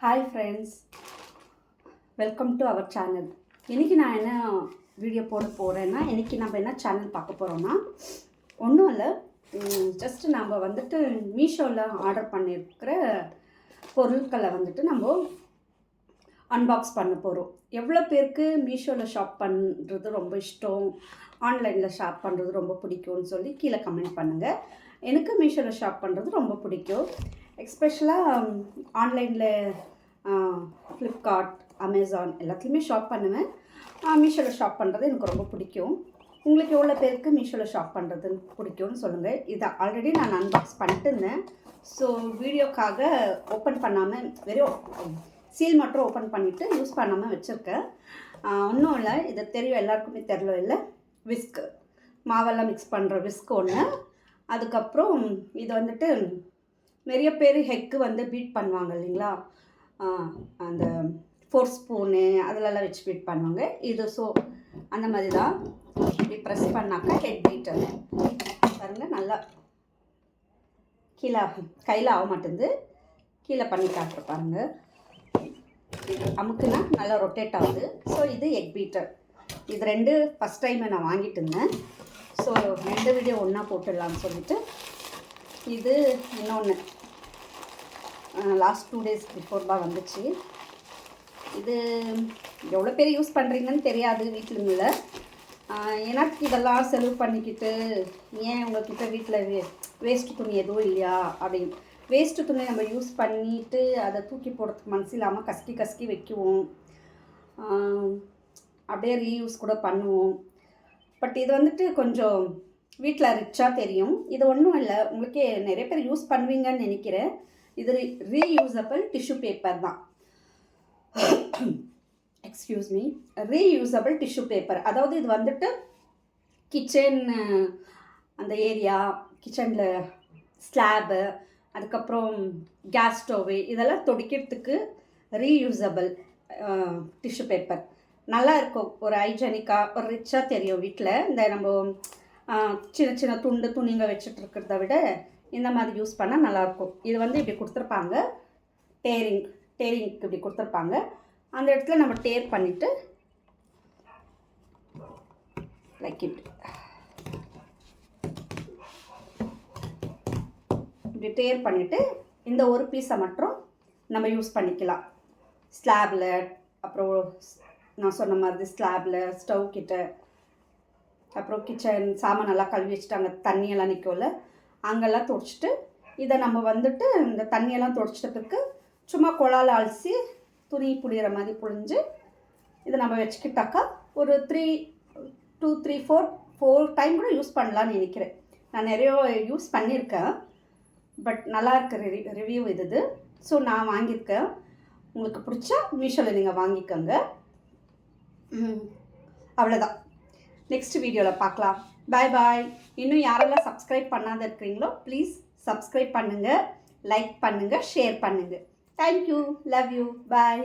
Hi friends, welcome to our channel. இன்றைக்கி நான் என்ன வீடியோ போட போகிறேன்னா, இன்றைக்கி நம்ம என்ன சேனல் பார்க்க போகிறோன்னா, ஒன்றும் இல்லை, ஜஸ்ட்டு நம்ம வந்துட்டு மீஷோவில் ஆர்டர் பண்ணியிருக்கிற பொருட்களை வந்துட்டு நம்ம அன்பாக்ஸ் பண்ண போகிறோம். எவ்வளோ பேருக்கு மீஷோவில் ஷாப் பண்ணுறது ரொம்ப இஷ்டம், ஆன்லைனில் ஷாப் பண்ணுறது ரொம்ப பிடிக்கும்னு சொல்லி கீழே கமெண்ட் பண்ணுங்கள். எனக்கு மீஷோவில் ஷாப் பண்ணுறது ரொம்ப பிடிக்கும். எஸ்பெஷலாக ஆன்லைனில் ஃப்ளிப்கார்ட், அமேசான் எல்லாத்துலேயுமே ஷாப் பண்ணுவேன். மீஷோவில் ஷாப் பண்ணுறது எனக்கு ரொம்ப பிடிக்கும். உங்களுக்கு எவ்வளோ பேருக்கு மீஷோவில் ஷாப் பண்ணுறது பிடிக்கும்னு சொல்லுங்கள். இதை ஆல்ரெடி நான் அன்பாக்ஸ் பண்ணிட்டு இருந்தேன். ஸோ வீடியோக்காக ஓப்பன் பண்ணாமல் வெறும் சீல் மட்டும் ஓப்பன் பண்ணிவிட்டு யூஸ் பண்ணாமல் வச்சுருக்கேன். ஒன்றும் இல்லை, இது தெரியும், எல்லாருக்குமே தெரியல இல்லை, விஸ்க்கு மாவெல்லாம் மிக்ஸ் பண்ணுற விஸ்க் ஒன்று. அதுக்கப்புறம் இது வந்துட்டு நிறைய பேர் ஹெக்கு வந்து பீட் பண்ணுவாங்க இல்லைங்களா, அந்த 4 ஸ்பூனு அதிலெல்லாம் வச்சு பீட் பண்ணுவாங்க. இது ஸோ அந்த மாதிரி தான் இப்படி ப்ரெஸ் பண்ணாக்கா ஹெட் பீட்டர் பாருங்கள், நல்லா கீழே கையில் ஆக மாட்டேங்குது, கீழே பண்ணி காட்டுற பாருங்கள், அமுக்குனா நல்லா ரொட்டேட் ஆகுது. ஸோ இது எக் பீட்டர். இது 2 ஃபஸ்ட் டைம் நான் வாங்கிட்டு இருந்தேன். ஸோ 2 வீடியோ ஒன்றா போட்டுடலான்னு சொல்லிட்டு, இது இன்னொன்று லாஸ்ட் 2 days பிஃபோர் தான் வந்துச்சு. இது எவ்வளோ பேர் யூஸ் பண்ணுறீங்கன்னு தெரியாது வீட்டிலுங்கள. ஏன்னா இதெல்லாம் செலவு பண்ணிக்கிட்டு ஏன் உங்கள்கிட்ட வீட்டில் வேஸ்ட்டு துணி எதுவும் இல்லையா அப்படின்னு, வேஸ்ட்டு துணி நம்ம யூஸ் பண்ணிவிட்டு அதை தூக்கி போடுறதுக்கு மனசு இல்லாமல் கசக்கி வைக்குவோம், அப்படியே ரீயூஸ் கூட பண்ணுவோம். பட் இது வந்துட்டு கொஞ்சம் வீட்டில் ரிச்சாக தெரியும். இது ஒன்றும் இல்லை, உங்களுக்கே நிறைய பேர் யூஸ் பண்ணுவீங்கன்னு நினைக்கிறேன். இது ரீயூசபிள் டிஷ்யூ பேப்பர் தான். Excuse me, reusable tissue paper. அதாவது இது வந்துட்டு கிச்சன் அந்த ஏரியா, கிச்சனில் ஸ்லாபு, அதுக்கப்புறம் கேஸ் ஸ்டோவு இதெல்லாம் துடைக்கிறதுக்கு ரீயூசபிள் டிஷ்யூ பேப்பர் நல்லா இருக்கும். ஒரு ஹைஜெனிக்காக ஒரு ரிச்சாக தெரியும் வீட்டில். இந்த நம்ம சின்ன சின்ன துணிங்க வச்சுட்டு இருக்கிறத விட இந்த மாதிரி யூஸ் பண்ணால் நல்லாயிருக்கும். இது வந்து இப்படி கொடுத்துருப்பாங்க, டேரிங்க்கு இப்படி கொடுத்துருப்பாங்க. அந்த இடத்துல நம்ம டேர் பண்ணிவிட்டு லைக் இப்படி டேர் பண்ணிவிட்டு இந்த ஒரு பீஸை மட்டும் நம்ம யூஸ் பண்ணிக்கலாம். ஸ்லாபில், அப்புறம் நான் சொன்ன மாதிரி ஸ்லாபில், ஸ்டவ் கிட்ட, அப்புறம் கிச்சன் சாமானெல்லாம் கழுவி வச்சுட்டு அங்கே தண்ணியெல்லாம் நிற்கல அங்கெல்லாம் துடைச்சிட்டு, இதை நம்ம வந்துட்டு இந்த தண்ணியெல்லாம் துடைச்சிட்டதுக்கு சும்மா குழால் அலசி துணி புளிகிற மாதிரி புழிஞ்சு இதை நம்ம வச்சுக்கிட்டாக்கா ஒரு 2, 3, 4 டைம் கூட யூஸ் பண்ணலான்னு நினைக்கிறேன். நான் நிறைய யூஸ் பண்ணியிருக்கேன், பட் நல்லா இருக்க ரிவ்யூ இது. ஸோ நான் வாங்கியிருக்கேன். உங்களுக்கு பிடிச்சா மீஷோவில் நீங்கள் வாங்கிக்கோங்க. அவ்வளோதான், நெக்ஸ்ட் வீடியோவில் பார்க்கலாம். பாய் பாய். இன்னும் யாரெல்லாம் சப்ஸ்கிரைப் பண்ணாத இருக்கிறீங்களோ ப்ளீஸ் சப்ஸ்கிரைப் பண்ணுங்கள், லைக் பண்ணுங்கள், ஷேர் பண்ணுங்கள். Thank you, love you, bye.